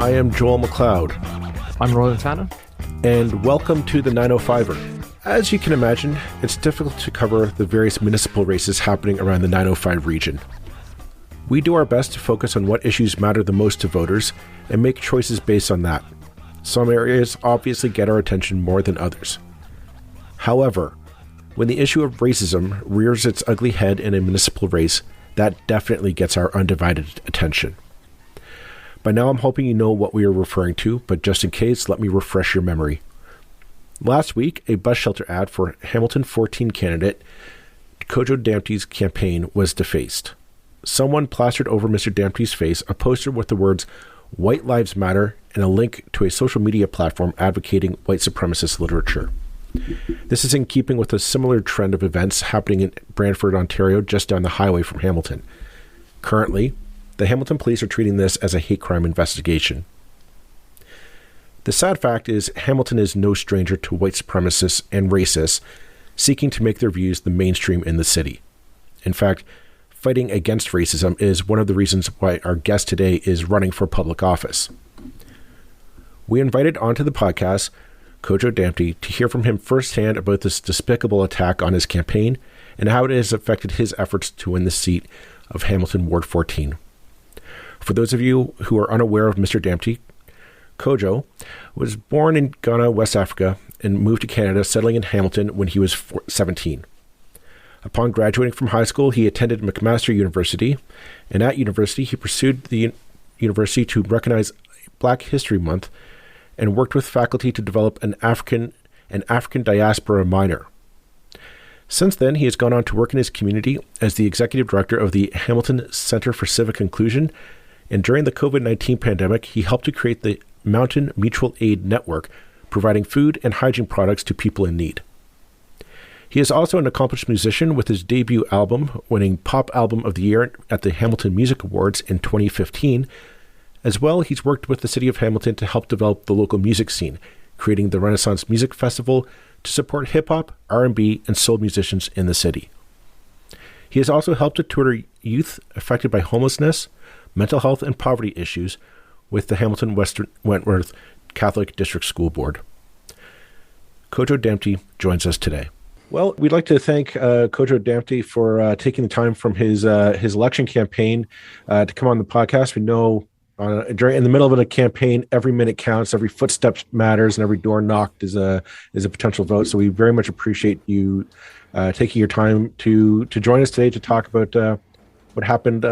I am Joel McLeod. I'm Roland Tanner. And welcome to the 905er. As you can imagine, it's difficult to cover the various municipal races happening around the 905 region. We do our best to focus on what issues matter the most to voters and make choices based on that. Some areas obviously get our attention more than others. However, when the issue of racism rears its ugly head in a municipal race, that definitely gets our undivided attention. By now I'm hoping you know what we are referring to, but just in case, let me refresh your memory. Last week, a bus shelter ad for Hamilton 14 candidate Kojo Damptey's campaign was defaced. Someone plastered over Mr. Damptey's face a poster with the words "White Lives Matter" and a link to a social media platform advocating white supremacist literature. This is in keeping with a similar trend of events happening in Brantford, Ontario, just down the highway from Hamilton. Currently, the Hamilton police are treating this as a hate crime investigation. The sad fact is Hamilton is no stranger to white supremacists and racists seeking to make their views the mainstream in the city. In fact, fighting against racism is one of the reasons why our guest today is running for public office. We invited onto the podcast Kojo Damptey to hear from him firsthand about this despicable attack on his campaign and how it has affected his efforts to win the seat of Hamilton Ward 14. For those of you who are unaware of Mr. Damptey, Kojo was born in Ghana, West Africa, and moved to Canada, settling in Hamilton when he was 17. Upon graduating from high school, he attended McMaster University, and at university, he pursued the university to recognize Black History Month and worked with faculty to develop an African diaspora minor. Since then, he has gone on to work in his community as the executive director of the Hamilton Center for Civic Inclusion, and during the COVID-19 pandemic, he helped to create the Mountain Mutual Aid Network, providing food and hygiene products to people in need. He is also an accomplished musician with his debut album winning Pop Album of the Year at the Hamilton Music Awards in 2015. As well, he's worked with the city of Hamilton to help develop the local music scene, creating the Renaissance Music Festival to support hip-hop, R&B, and soul musicians in the city. He has also helped to tutor youth affected by homelessness, mental health, and poverty issues with the Hamilton Wentworth Catholic District School Board. Kojo Damptey joins us today. Well, we'd like to thank Kojo Damptey for taking the time from his election campaign to come on the podcast. We know in the middle of a campaign, every minute counts, every footstep matters, and every door knocked is a potential vote. So we very much appreciate you taking your time to join us today to talk about what happened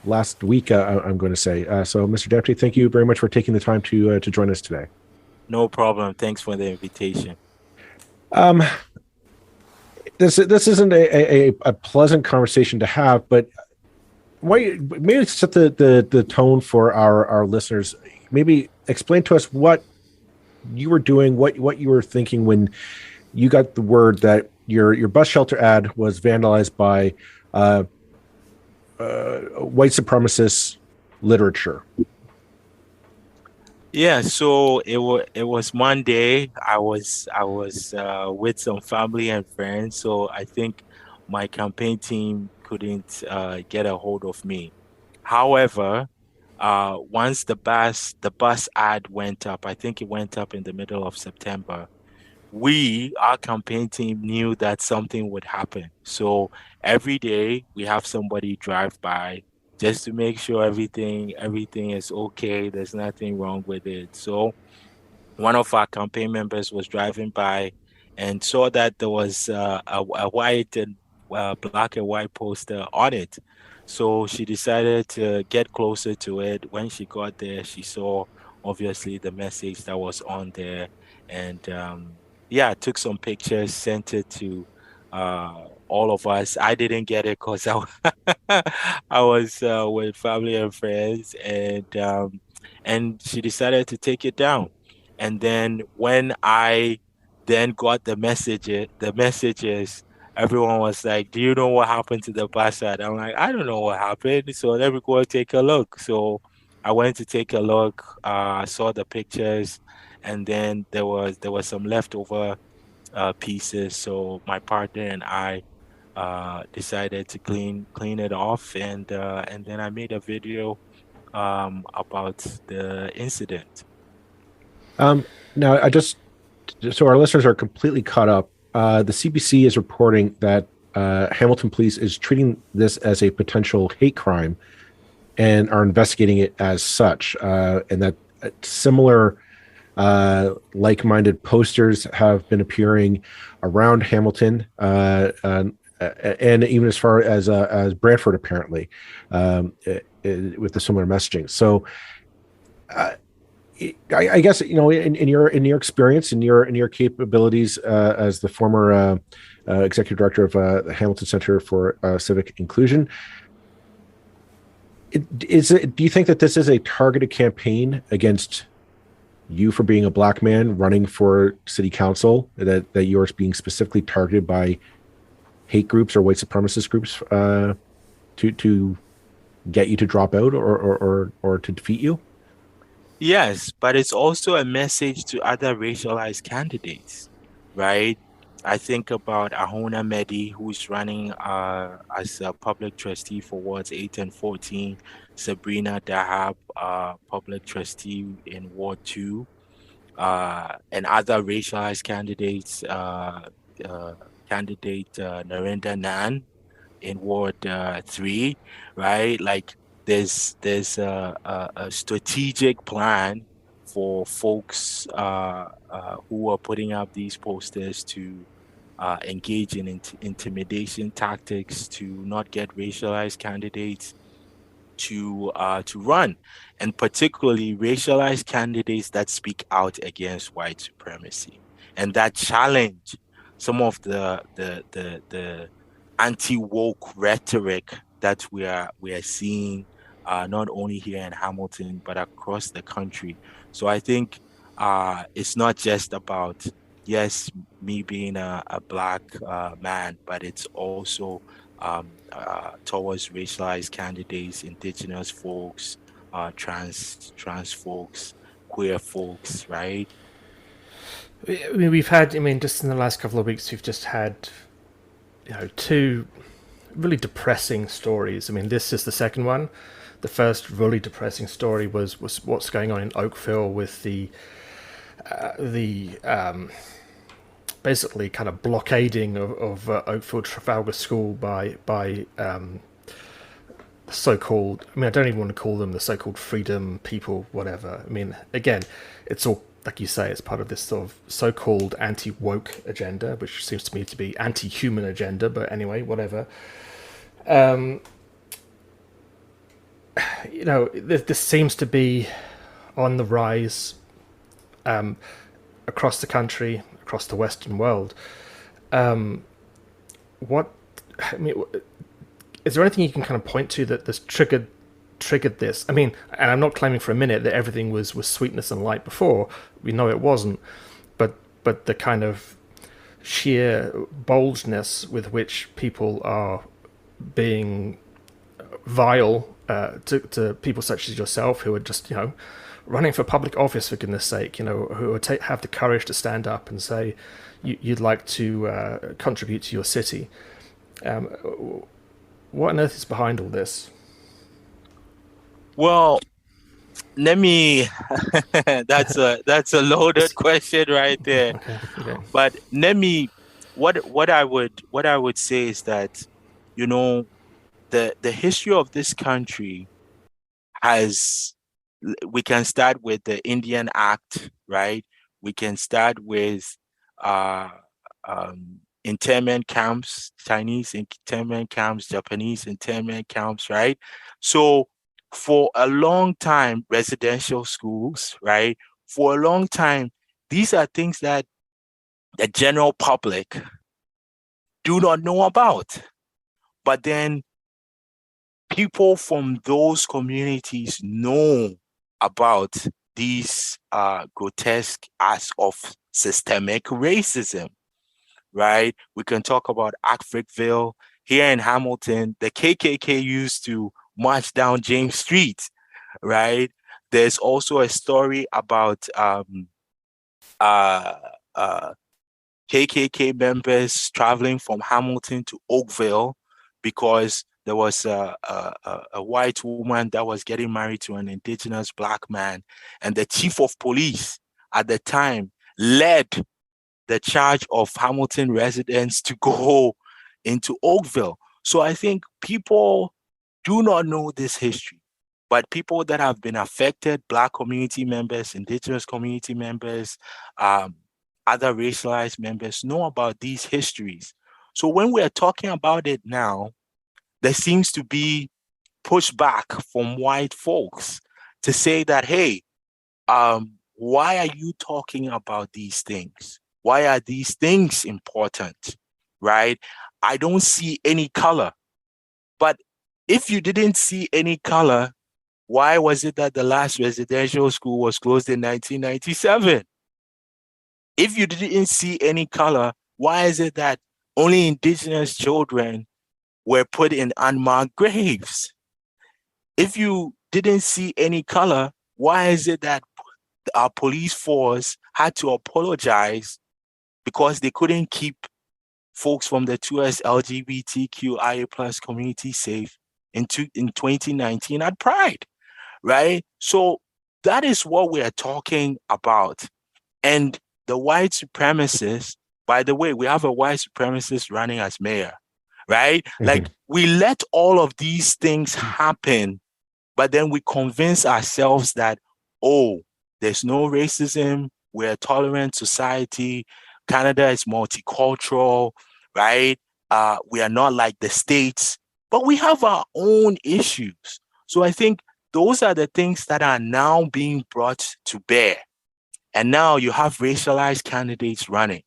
last week, I'm going to say. So, Mr. Damptey, thank you very much for taking the time to join us today. No problem. Thanks for the invitation. This isn't a pleasant conversation to have, but maybe set the tone for our listeners. Maybe explain to us what you were doing, what you were thinking when you got the word that your bus shelter ad was vandalized by white supremacist literature. Yeah, so it was Monday. I was with some family and friends, so I think my campaign team couldn't get a hold of me. However, once the bus ad went up, I think it went up in the middle of September, our campaign team knew that something would happen. So every day we have somebody drive by just to make sure everything is okay. There's nothing wrong with it. So one of our campaign members was driving by and saw that there was a white and black and white poster on it. So she decided to get closer to it. When she got there, she saw obviously the message that was on there, and took some pictures, sent it to all of us. I didn't get it because I was with family and friends, and she decided to take it down. And then when I then got the messages, everyone was like, "Do you know what happened to the bus ad?" I'm like, "I don't know what happened. So let me go and take a look." So I went to take a look, saw the pictures, and then there was some leftover pieces. So my partner and I decided to clean it off, and then I made a video about the incident. Now, so our listeners are completely caught up. The CBC is reporting that Hamilton Police is treating this as a potential hate crime and are investigating it as such, and that similar like-minded posters have been appearing around Hamilton, and even as far as Brantford, apparently, with the similar messaging. So, I guess in your experience, in your capabilities as the former executive director of the Hamilton Center for Civic Inclusion, do you think that this is a targeted campaign against you for being a Black man running for city council, that you're being specifically targeted by hate groups or white supremacist groups to get you to drop out or to defeat you? Yes, but it's also a message to other racialized candidates, right? I think about Ahona Medi, who's running as a public trustee for wards 8 and 14, Sabrina Dahab, public trustee in Ward 2, and other racialized candidates, uh, candidate Narendra Nan in Ward 3, right? Like there's a strategic plan for folks who are putting up these posters to engage in intimidation tactics to not get racialized candidates to run, and particularly racialized candidates that speak out against white supremacy and that challenge some of the anti-woke rhetoric that we are seeing not only here in Hamilton but across the country. So I think it's not just about, yes, me being a Black man, but it's also towards racialized candidates, indigenous folks, trans folks, queer folks, right? I mean, we've had. I mean, just in the last couple of weeks, we've just had, two really depressing stories. I mean, this is the second one. The first really depressing story was what's going on in Oakville with the basically kind of blockading of Oakville Trafalgar School by so-called. I mean, I don't even want to call them the so-called freedom people, whatever. I mean, again, it's all like you say. It's part of this sort of so-called anti-woke agenda, which seems to me to be anti-human agenda. But anyway, whatever. This seems to be on the rise across the country, across the Western world. What I mean, is there anything you can kind of point to that this triggered this? I mean, and I'm not claiming for a minute that everything was sweetness and light before. We know it wasn't, but the kind of sheer boldness with which people are being vile to people such as yourself, who are just running for public office, for goodness sake, who have the courage to stand up and say you'd like to contribute to your city. What on earth is behind all this? Well, let me. That's a loaded question right there. Okay. But let me. What I would say is that, the history of this country has. We can start with the Indian Act, right? We can start with internment camps, Chinese internment camps, Japanese internment camps, right? So for a long time, residential schools, right? For a long time, these are things that the general public do not know about. But then people from those communities know about these grotesque acts of systemic racism, right? We can talk about Africville. Here in Hamilton, the KKK used to march down James Street, right? There's also a story about KKK members traveling from Hamilton to Oakville because there was a white woman that was getting married to an indigenous black man, and the chief of police at the time led the charge of Hamilton residents to go into Oakville. So I think people do not know this history, but people that have been affected, Black community members, Indigenous community members, other racialized members, know about these histories. So when we're talking about it now, there seems to be pushback from white folks to say that, hey, why are you talking about these things? Why are these things important, right? I don't see any color. But if you didn't see any color, why was it that the last residential school was closed in 1997? If you didn't see any color, why is it that only indigenous children were put in unmarked graves? If you didn't see any color, why is it that our police force had to apologize because they couldn't keep folks from the 2S LGBTQIA plus community safe in 2019 at Pride, right? So that is what we are talking about. And the white supremacists, by the way, we have a white supremacist running as mayor, right? Mm-hmm. Like, we let all of these things happen, but then we convince ourselves that, oh, there's no racism, we're a tolerant society, Canada is multicultural, right? We are not like the States, but we have our own issues. So I think those are the things that are now being brought to bear. And now you have racialized candidates running.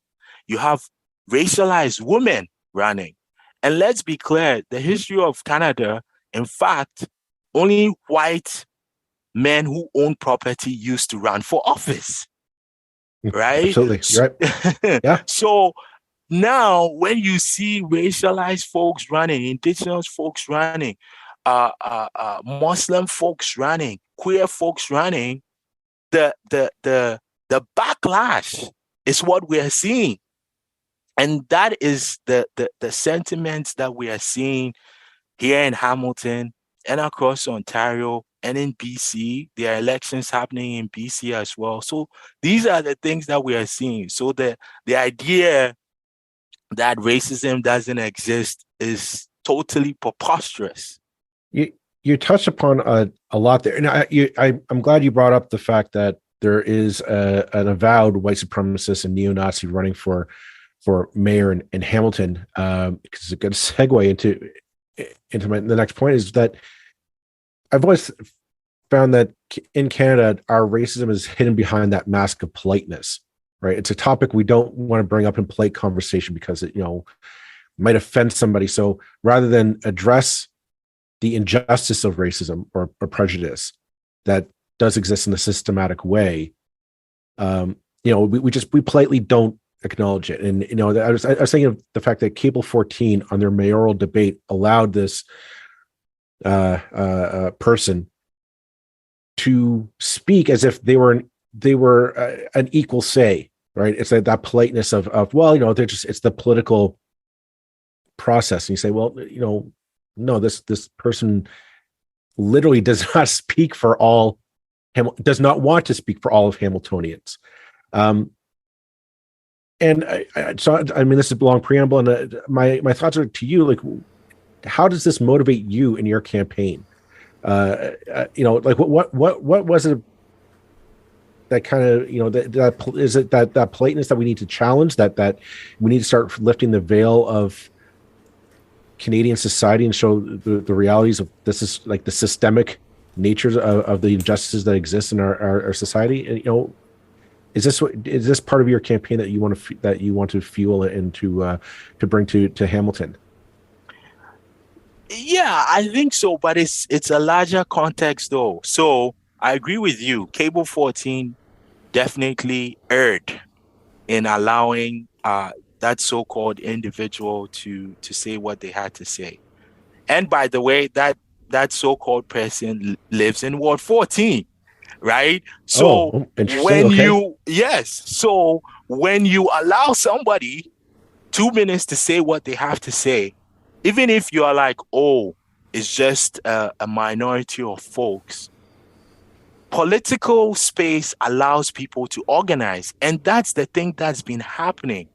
You have racialized women running. And let's be clear, the history of Canada, in fact, only white men who own property used to run for office, right? Absolutely, right. Yeah. So now when you see racialized folks running, indigenous folks running, Muslim folks running, queer folks running, the backlash is what we are seeing. And that is the sentiments that we are seeing here in Hamilton and across Ontario and in BC. There are elections happening in BC as well. So these are the things that we are seeing. So the idea that racism doesn't exist is totally preposterous. You touched upon a lot there. And I'm glad you brought up the fact that there is an avowed white supremacist and neo-Nazi running for mayor in Hamilton, because it's a good segue into the next point, is that I've always found that in Canada, our racism is hidden behind that mask of politeness, right? It's a topic we don't want to bring up in polite conversation because it, might offend somebody. So rather than address the injustice of racism or prejudice that does exist in a systematic way, we politely don't acknowledge it. And I was thinking of the fact that Cable 14 on their mayoral debate allowed this person to speak as if they were an equal say, right? It's like that politeness of they're just, it's the political process. And you say, well, no, this person literally does not speak for all, does not want to speak for all of Hamiltonians. And I mean, this is a long preamble, and my thoughts are to you, like, how does this motivate you in your campaign? Like what was it that kind of, that is it that politeness that we need to challenge, that we need to start lifting the veil of Canadian society and show the realities of this is like the systemic natures of the injustices that exist in our society? And, is this part of your campaign that you want to fuel and to bring to Hamilton? Yeah, I think so, but it's a larger context though. So I agree with you. Cable 14 definitely erred in allowing that so-called individual to say what they had to say. And by the way, that so-called person lives in Ward 14. Right? So when you allow somebody 2 minutes to say what they have to say, even if you are like, oh, is just a minority of folks. Political space allows people to organize, and that's the thing that's been happening.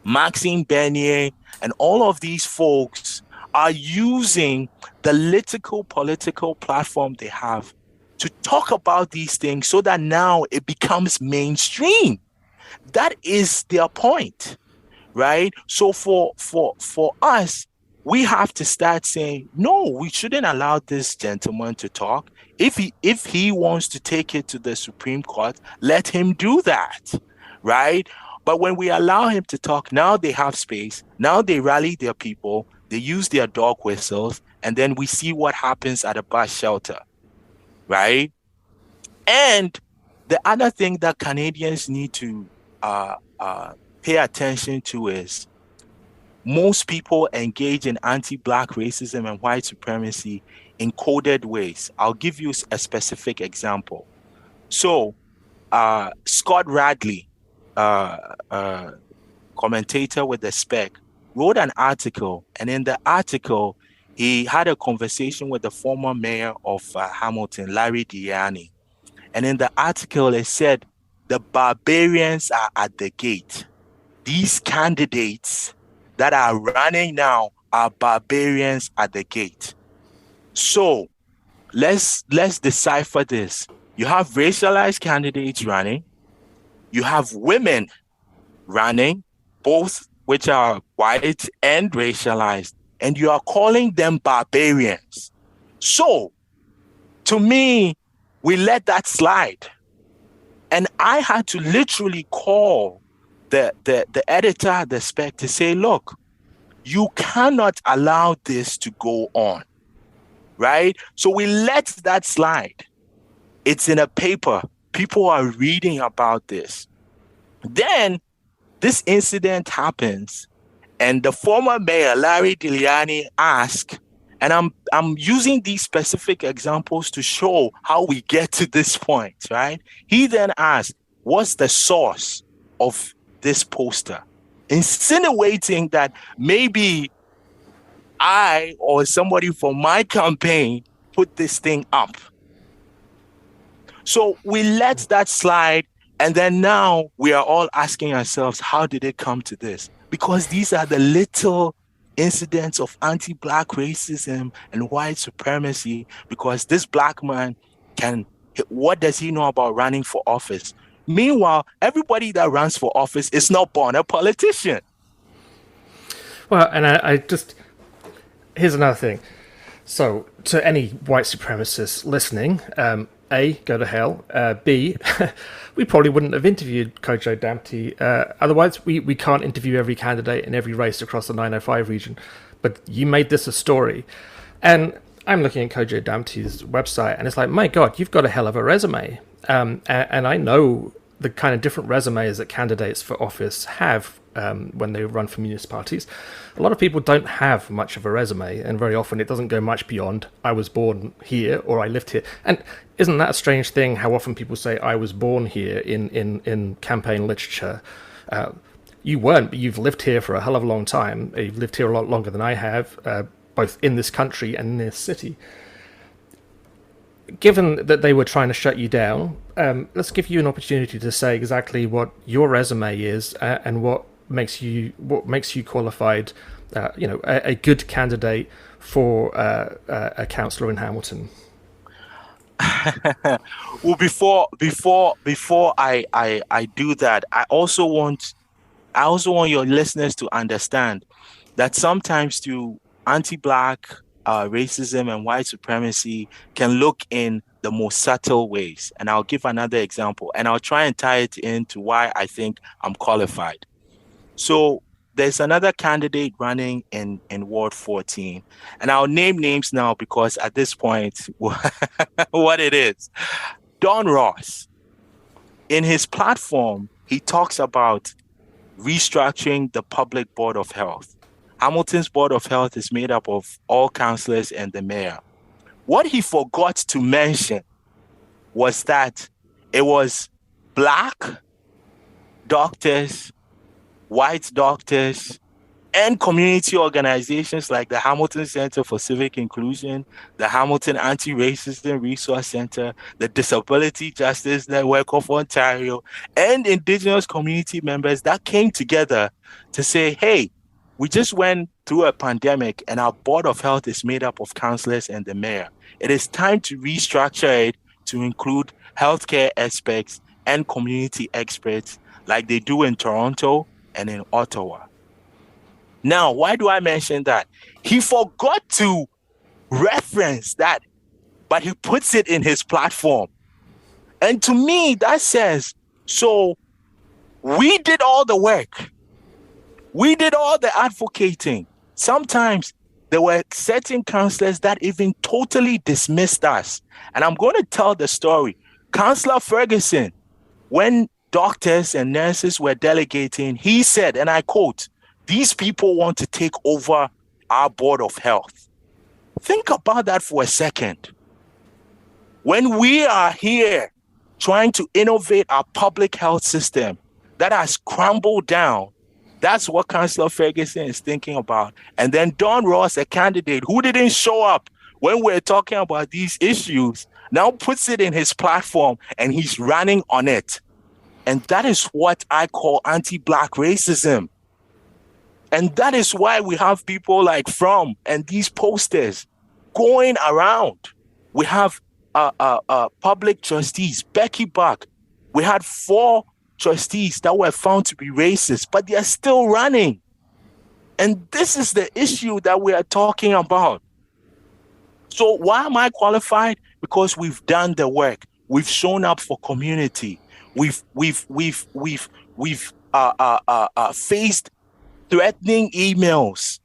Maxime Bernier and all of these folks are using the political platform they have to talk about these things so that now it becomes mainstream. That is their point, right? So for us, we have to start saying, no, we shouldn't allow this gentleman to talk. If he wants to take it to the Supreme Court, let him do that, right? But when we allow him to talk, now they have space. Now they rally their people. They use their dog whistles, and then we see what happens at a bus shelter, right? And the other thing that Canadians need to pay attention to is most people engage in anti-Black racism and white supremacy in coded ways. I'll give you a specific example. So, Scott Radley, commentator with the Spec, wrote an article, and in the article, he had a conversation with the former mayor of Hamilton, Larry Diani. And in the article, it said, the barbarians are at the gate. These candidates that are running now are barbarians at the gate. So let's decipher this. You have racialized candidates running. You have women running, both which are white and racialized, and you are calling them barbarians. So to me, we let that slide. And I had to literally call the editor, the Spec, to say, look, you cannot allow this to go on, right? So we let that slide. It's in a paper. People are reading about this. Then this incident happens, and the former mayor, Larry Diliani, asked, and I'm using these specific examples to show how we get to this point, right? He then asked, what's the source of this poster? Insinuating that maybe I or somebody from my campaign put this thing up. So we let that slide, and then now we are all asking ourselves, how did it come to this? Because these are the little incidents of anti-Black racism and white supremacy, because this Black man what does he know about running for office? Meanwhile, everybody that runs for office is not born a politician. Well, and I just... Here's another thing. So, to any white supremacists listening, A, go to hell. B, we probably wouldn't have interviewed Kojo Damptey. Otherwise, we can't interview every candidate in every race across the 905 region. But you made this a story. And I'm looking at Kojo Damptey's website, and it's like, my God, you've got a hell of a resume. And I know the kind of different resumes that candidates for office have when they run for municipalities. A lot of people don't have much of a resume, and very often it doesn't go much beyond I was born here or I lived here. And isn't that a strange thing, how often people say I was born here in campaign literature? You weren't, but you've lived here for a hell of a long time. You've lived here a lot longer than I have, both in this country and in this city. Given that they were trying to shut you down, let's give you an opportunity to say exactly what your resume is and what makes you qualified, a good candidate for a councillor in Hamilton. Well, before I do that, I also want your listeners to understand that sometimes to anti-Black racism and white supremacy can look in the most subtle ways. And I'll give another example, and I'll try and tie it into why I think I'm qualified. So there's another candidate running in Ward 14, and I'll name names now because at this point, what it is. Don Ross, in his platform, he talks about restructuring the public board of health. Hamilton's Board of Health is made up of all councillors and the mayor. What he forgot to mention was that it was Black doctors, white doctors, and community organizations like the Hamilton Center for Civic Inclusion, the Hamilton Anti-Racism Resource Center, the Disability Justice Network of Ontario, and Indigenous community members that came together to say, hey, we just went through a pandemic and our Board of Health is made up of councillors and the mayor. It is time to restructure it to include healthcare experts and community experts like they do in Toronto and in Ottawa. Now, why do I mention that? He forgot to reference that, but he puts it in his platform. And to me, that says, so we did all the work. We did all the advocating. Sometimes there were certain councillors that even totally dismissed us. And I'm going to tell the story. Councillor Ferguson, when doctors and nurses were delegating, he said, and I quote, "These people want to take over our Board of Health." Think about that for a second. When we are here trying to innovate our public health system that has crumbled down, that's what Councillor Ferguson is thinking about. And then Don Ross, a candidate who didn't show up when we're talking about these issues, now puts it in his platform and he's running on it. And that is what I call anti-Black racism. And that is why we have people like From and these posters going around. We have public trustees, Becky Buck. We had 4 trustees that were found to be racist, but they are still running. And this is the issue that we are talking about. So why am I qualified? Because we've done the work. We've shown up for community. We've faced threatening emails.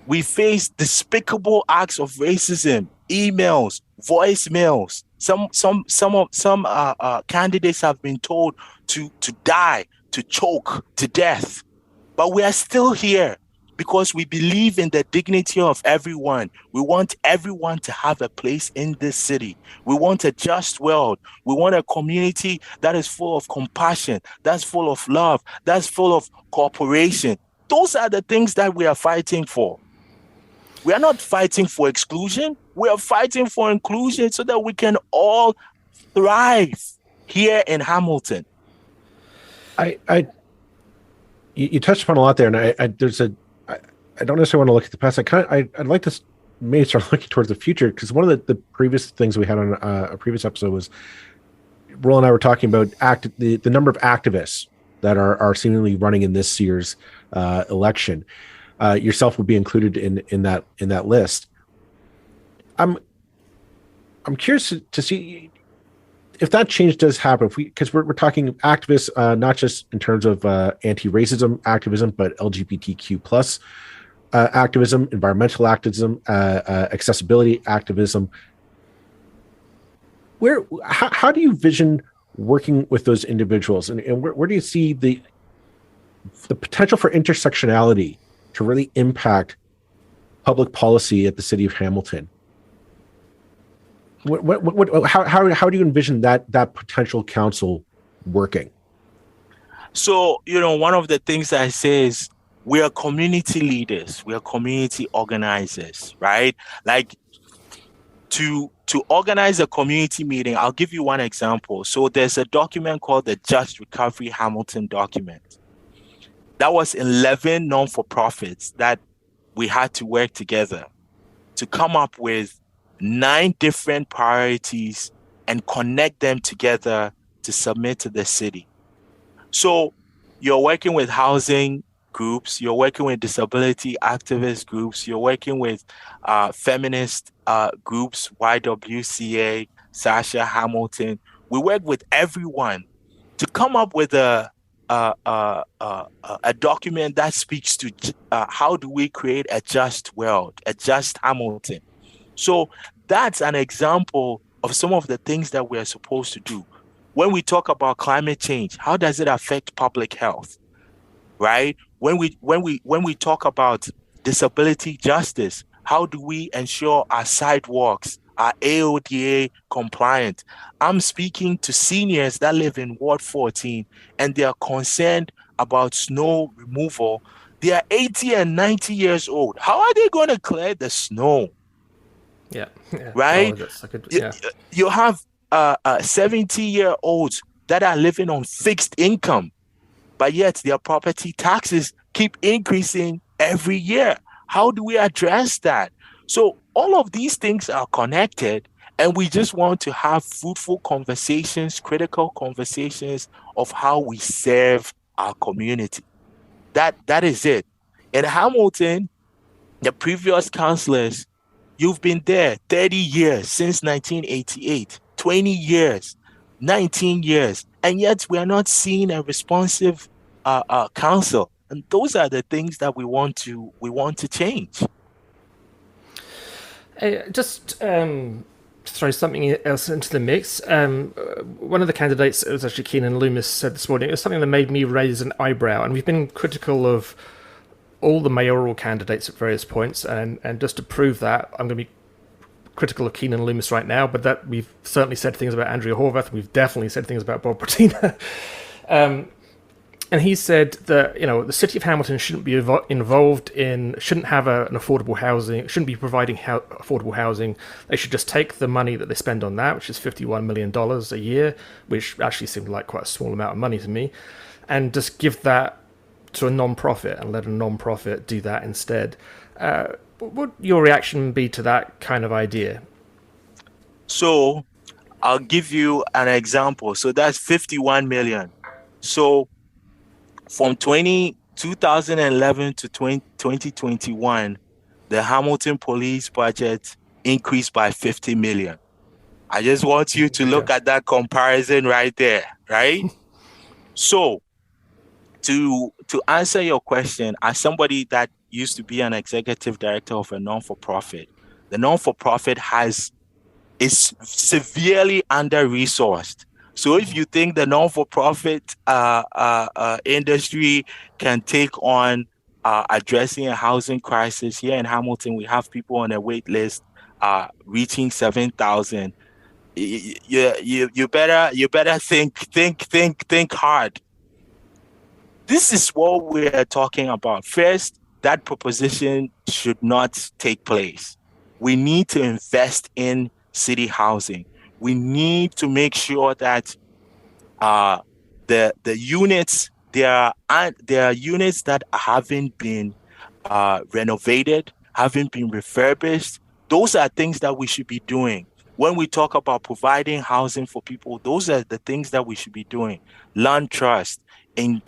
We faced despicable acts of racism, emails, voicemails. Some candidates have been told to die, to choke to death. But we are still here because we believe in the dignity of everyone. We want everyone to have a place in this city. We want a just world. We want a community that is full of compassion, that's full of love, that's full of cooperation. Those are the things that we are fighting for. We are not fighting for exclusion. We are fighting for inclusion so that we can all thrive here in Hamilton. You touched upon a lot there, and I don't necessarily want to look at the past. I'd like to maybe start looking towards the future, because one of the previous things we had on a previous episode was Roll and I were talking about the number of activists that are seemingly running in this year's election. Yourself would be included in that list. I'm curious to see if that change does happen, because we're talking activists, not just in terms of anti-racism activism, but LGBTQ plus activism, environmental activism, accessibility activism. How do you vision working with those individuals, and where do you see the potential for intersectionality to really impact public policy at the city of Hamilton? How do you envision that potential council working? So, one of the things I say is we are community leaders, we are community organizers, right? Like to organize a community meeting, I'll give you one example. So there's a document called the Just Recovery Hamilton document. That was 11 non-for-profits that we had to work together to come up with 9 different priorities and connect them together to submit to the city. So you're working with housing groups, you're working with disability activist groups, you're working with feminist groups, YWCA, Sasha Hamilton. We work with everyone to come up with a document that speaks to how do we create a just world, a just Hamilton. So that's an example of some of the things that we're supposed to do. When we talk about climate change, how does it affect public health, right? When we talk about disability justice, how do we ensure our sidewalks are AODA compliant? I'm speaking to seniors that live in Ward 14, and they are concerned about snow removal They are 80 and 90 years old. How are they going to clear the snow? Yeah. Yeah. Oh, Right? that's a good. You, Yeah. you have 70-year-olds that are living on fixed income, but yet their property taxes keep increasing every year. How do we address that? So all of these things are connected, and we just want to have fruitful conversations, critical conversations of how we serve our community. That is it. In Hamilton, the previous councillors, you've been there 30 years since 1988, 20 years, 19 years, and yet we are not seeing a responsive council. And those are the things that we want to change. Just throw something else into the mix. One of the candidates, it was actually Keenan Loomis, said this morning, it was something that made me raise an eyebrow. And we've been critical of all the mayoral candidates at various points. And just to prove that, I'm going to be critical of Keenan Loomis right now, but that we've certainly said things about Andrea Horvath, and we've definitely said things about Bob Bratina. And he said that the city of Hamilton shouldn't be shouldn't have an affordable housing, shouldn't be providing affordable housing. They should just take the money that they spend on that, which is $51 million a year, which actually seemed like quite a small amount of money to me, and just give that to a non-profit and let a non-profit do that instead. What would your reaction be to that kind of idea? So I'll give you an example. So that's 51 million. So from 2011 to 2021, the Hamilton police budget increased by 50 million. I just want you to look at that comparison right there, right? So to answer your question, as somebody that used to be an executive director of a non-for-profit, the non-for-profit is severely under-resourced. So if you think the non-for-profit industry can take on addressing a housing crisis, here in Hamilton, we have people on a wait list reaching 7,000. You better think hard. This is what we're talking about. First, that proposition should not take place. We need to invest in city housing. We need to make sure that the units, there are units that haven't been renovated, haven't been refurbished. Those are things that we should be doing. When we talk about providing housing for people, those are the things that we should be doing. Land trust, in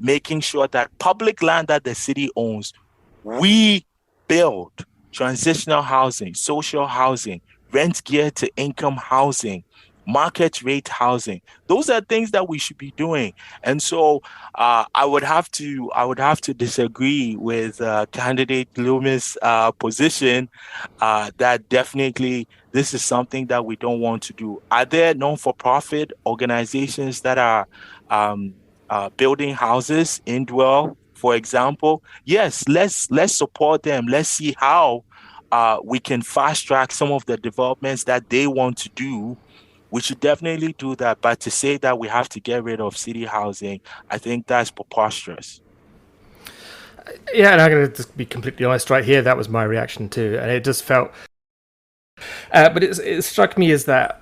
making sure that public land that the city owns, we build transitional housing, social housing, rent geared to income housing, market rate housing. Those are things that we should be doing. And so I would have to disagree with candidate Loomis' position that definitely this is something that we don't want to do. Are there non-for-profit organizations that are building houses in Dwell, for example? Yes, let's support them. Let's see how we can fast track some of the developments that they want to do. We should definitely do that. But to say that we have to get rid of city housing, I think that's preposterous. Yeah, and I'm going to just be completely honest right here. That was my reaction too, and it just felt. But it struck me as that,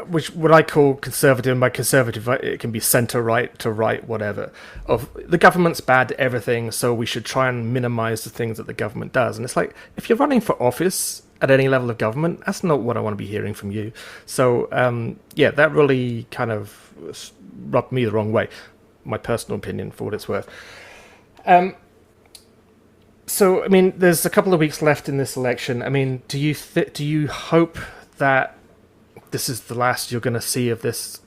which what I call conservative, and by conservative it can be centre right to right, whatever. Of the government's bad at everything, so we should try and minimise the things that the government does. And it's like, if you're running for office at any level of government, that's not what I want to be hearing from you. So yeah, that really kind of rubbed me the wrong way. My personal opinion, for what it's worth. So I mean, there's a couple of weeks left in this election. I mean, do you hope that this is the last you're going to see of this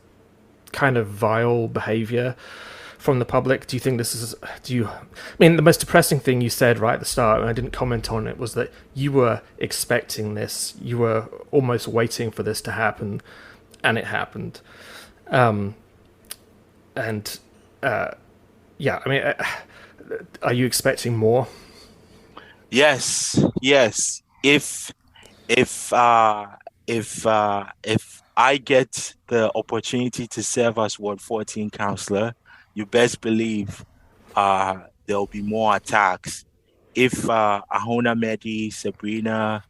kind of vile behavior from the public? Do you think this is, I mean, the most depressing thing you said right at the start, and I didn't comment on it, was that you were expecting this, you were almost waiting for this to happen, and it happened. Yeah, I mean, are you expecting more? Yes. If I get the opportunity to serve as Ward 14 councillor, you best believe there'll be more attacks. If Ahona Medi, Sabrina,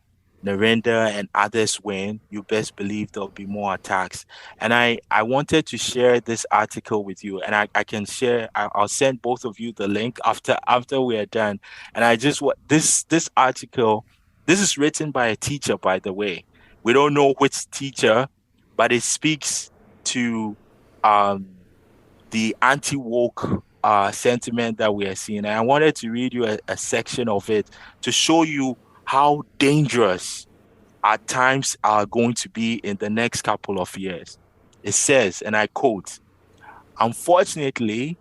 Narendra, and others win, you best believe there'll be more attacks. And I wanted to share this article with you, and I can share. I'll send both of you the link after we are done. And I just want this article. This is written by a teacher, by the way. We don't know which teacher, but it speaks to um, the anti-woke sentiment that we are seeing. And I wanted to read you a section of it to show you how dangerous our times are going to be in the next couple of years. It says, and I quote, "Unfortunately,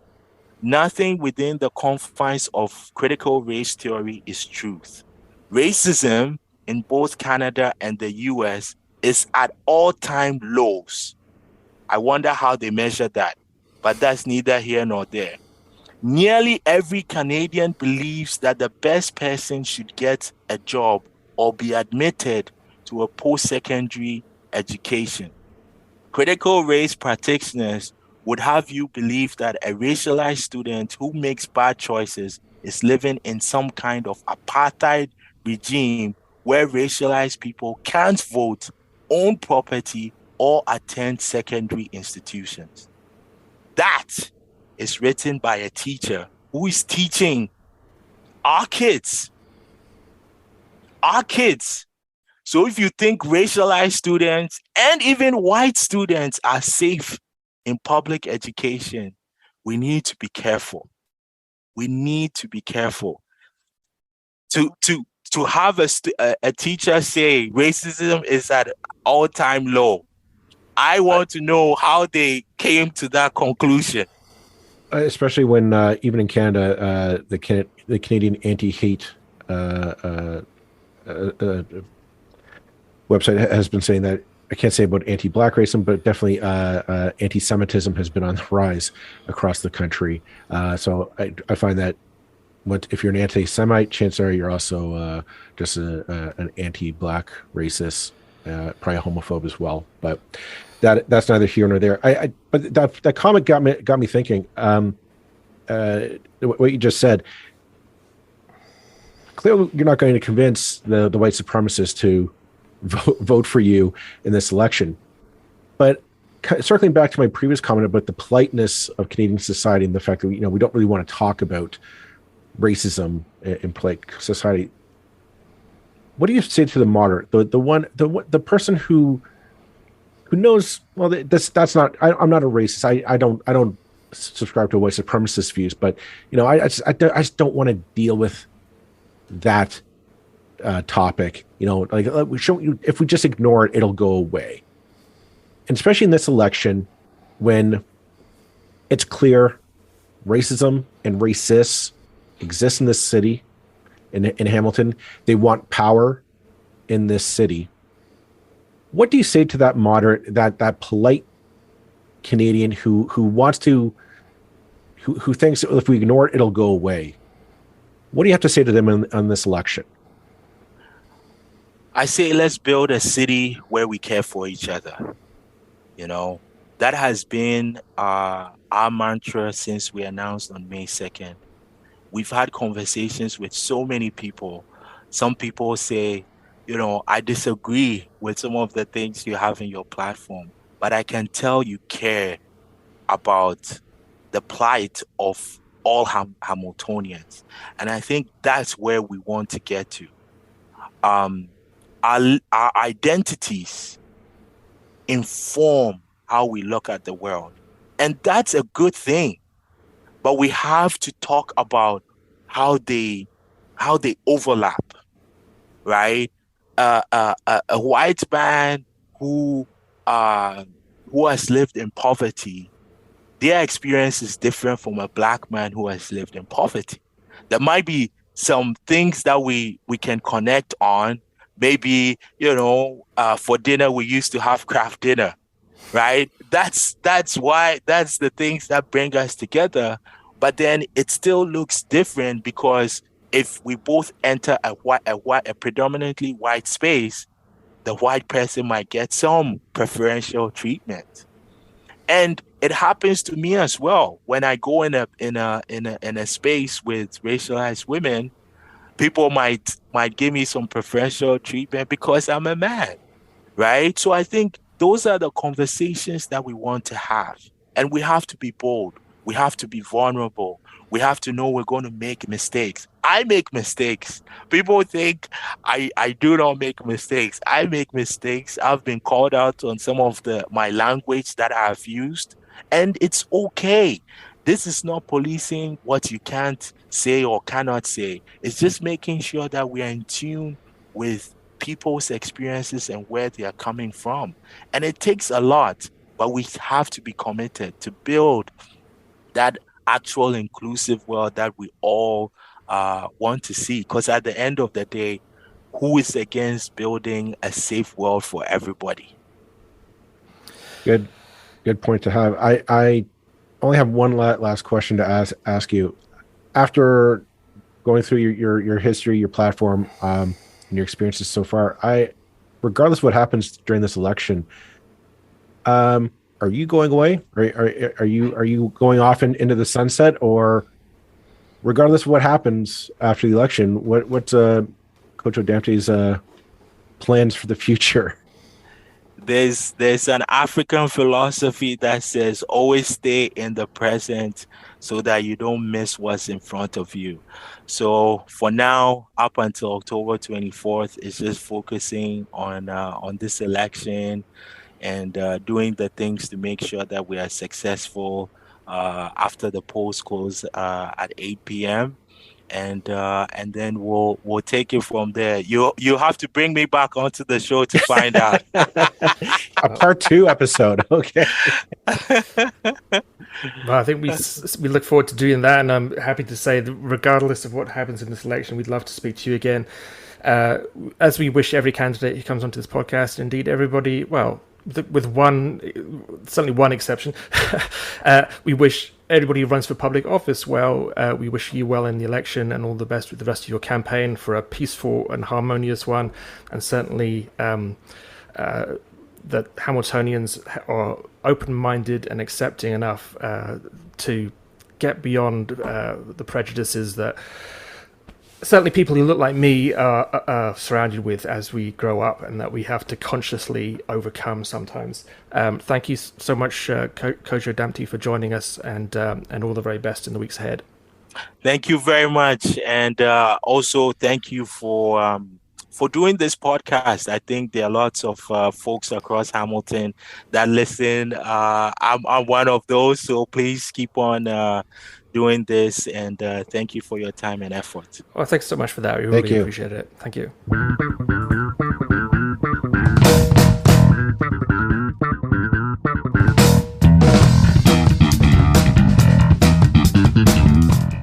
nothing within the confines of critical race theory is truth. Racism in both Canada and the US is at all-time lows." I wonder how they measure that, but that's neither here nor there. "Nearly every Canadian believes that the best person should get a job or be admitted to a post-secondary education. Critical race practitioners would have you believe that a racialized student who makes bad choices is living in some kind of apartheid regime where racialized people can't vote, own property, or attend secondary institutions." That is written by a teacher who is teaching our kids. Our kids. So if you think racialized students and even white students are safe in public education, we need to be careful. We need to be careful. To have a teacher say racism is at all-time low, I want to know how they came to that conclusion. Especially when even in Canada, the Canadian anti-hate website has been saying that, I can't say about anti-black racism, but definitely anti-Semitism has been on the rise across the country. So I find that if you're an anti-Semite, chances are you're also just an anti-black racist, probably a homophobe as well. But that's neither here nor there. But that comment got me thinking. What you just said. Clearly, you're not going to convince the white supremacists to vote for you in this election. But circling back to my previous comment about the politeness of Canadian society and the fact that we don't really want to talk about racism in polite society. What do you say to the moderate, the person who knows? Well, that's not. I'm not a racist. I don't subscribe to white supremacist views, but I just don't want to deal with that topic. If we just ignore it, it'll go away. And especially in this election, when it's clear racism and racists exist in this city, in Hamilton, they want power in this city. What do you say to that moderate, that polite Canadian who wants to, who thinks if we ignore it, it'll go away? What do you have to say to them on this election? I say, let's build a city where we care for each other. That has been our mantra since we announced on May 2nd. We've had conversations with so many people. Some people say, I disagree with some of the things you have in your platform, but I can tell you care about the plight of all Hamiltonians. And I think that's where we want to get to. Our identities inform how we look at the world. And that's a good thing. But we have to talk about how they overlap, right? A white man who has lived in poverty, their experience is different from a black man who has lived in poverty. There might be some things that we can connect on. Maybe, for dinner, we used to have craft dinner, right? That's the things that bring us together. But then it still looks different because if we both enter a predominantly white space, the white person might get some preferential treatment. And it happens to me as well. When I go in a space with racialized women, people might give me some preferential treatment because I'm a man, right? So I think those are the conversations that we want to have. And we have to be bold. We have to be vulnerable. We have to know we're going to make mistakes. I make mistakes. People think I do not make mistakes. I make mistakes. I've been called out on some of my language that I've used, and it's okay. This is not policing what you can't say or cannot say. It's just making sure that we are in tune with people's experiences and where they are coming from. And it takes a lot, but we have to be committed to build that actual inclusive world that we all want to see. Because at the end of the day, who is against building a safe world for everybody? Good point to have. I only have one last question to ask you. After going through your history, your platform, and your experiences so far, regardless of what happens during this election, are you going away? Are you going off into the sunset? Or regardless of what happens after the election, what's Kojo Damptey's plans for the future? There's an African philosophy that says always stay in the present so that you don't miss what's in front of you. So for now, up until October 24th, it's just focusing on this election and doing the things to make sure that we are successful after the polls close at 8 p.m. And then we'll take it from there. You have to bring me back onto the show to find out. A part 2 episode, okay. Well, I think we look forward to doing that, and I'm happy to say that regardless of what happens in this election, we'd love to speak to you again. As we wish every candidate who comes onto this podcast, indeed everybody, well, with certainly one exception, we wish everybody who runs for public office well. We wish you well in the election and all the best with the rest of your campaign for a peaceful and harmonious one, and certainly that Hamiltonians are open-minded and accepting enough to get beyond the prejudices that certainly people who look like me are surrounded with as we grow up, and that we have to consciously overcome sometimes. Thank you so much, Kojo Damptey, for joining us, and all the very best in the weeks ahead. Thank you very much, and also thank you for doing this podcast. I think there are lots of folks across Hamilton that listen. I'm one of those, so please keep on doing this, and thank you for your time and effort. Well, thanks so much for that. We really appreciate it. Thank you.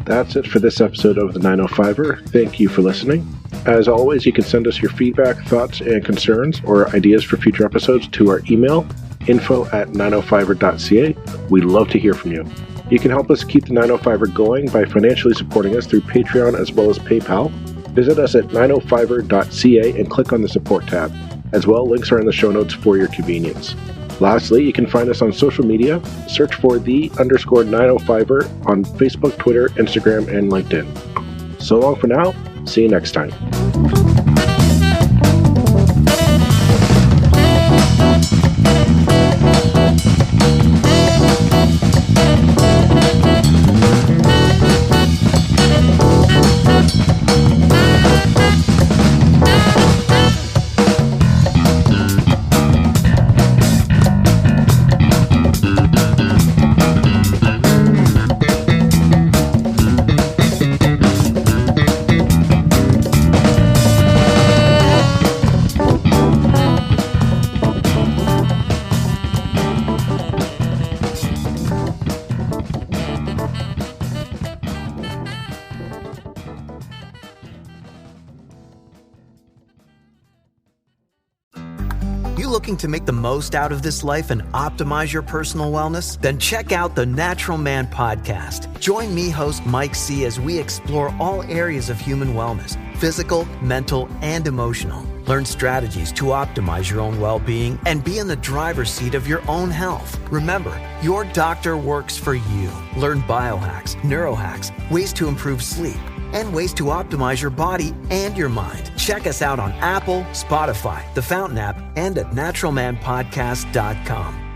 That's it for this episode of the 905er. Thank you for listening. As always, you can send us your feedback, thoughts, and concerns, or ideas for future episodes to our email, info@905er.ca. We'd love to hear from you. You can help us keep the 905er going by financially supporting us through Patreon as well as PayPal. Visit us at 905er.ca and click on the support tab. As well, links are in the show notes for your convenience. Lastly, you can find us on social media. Search for _905er on Facebook, Twitter, Instagram, and LinkedIn. So long for now. See you next time. Looking to make the most out of this life and optimize your personal wellness? Then check out the Natural Man Podcast. Join me, host Mike C., as we explore all areas of human wellness, physical, mental, and emotional. Learn strategies to optimize your own well-being and be in the driver's seat of your own health. Remember, your doctor works for you. Learn biohacks, neurohacks, ways to improve sleep, and ways to optimize your body and your mind. Check us out on Apple, Spotify, the Fountain app, and at naturalmanpodcast.com.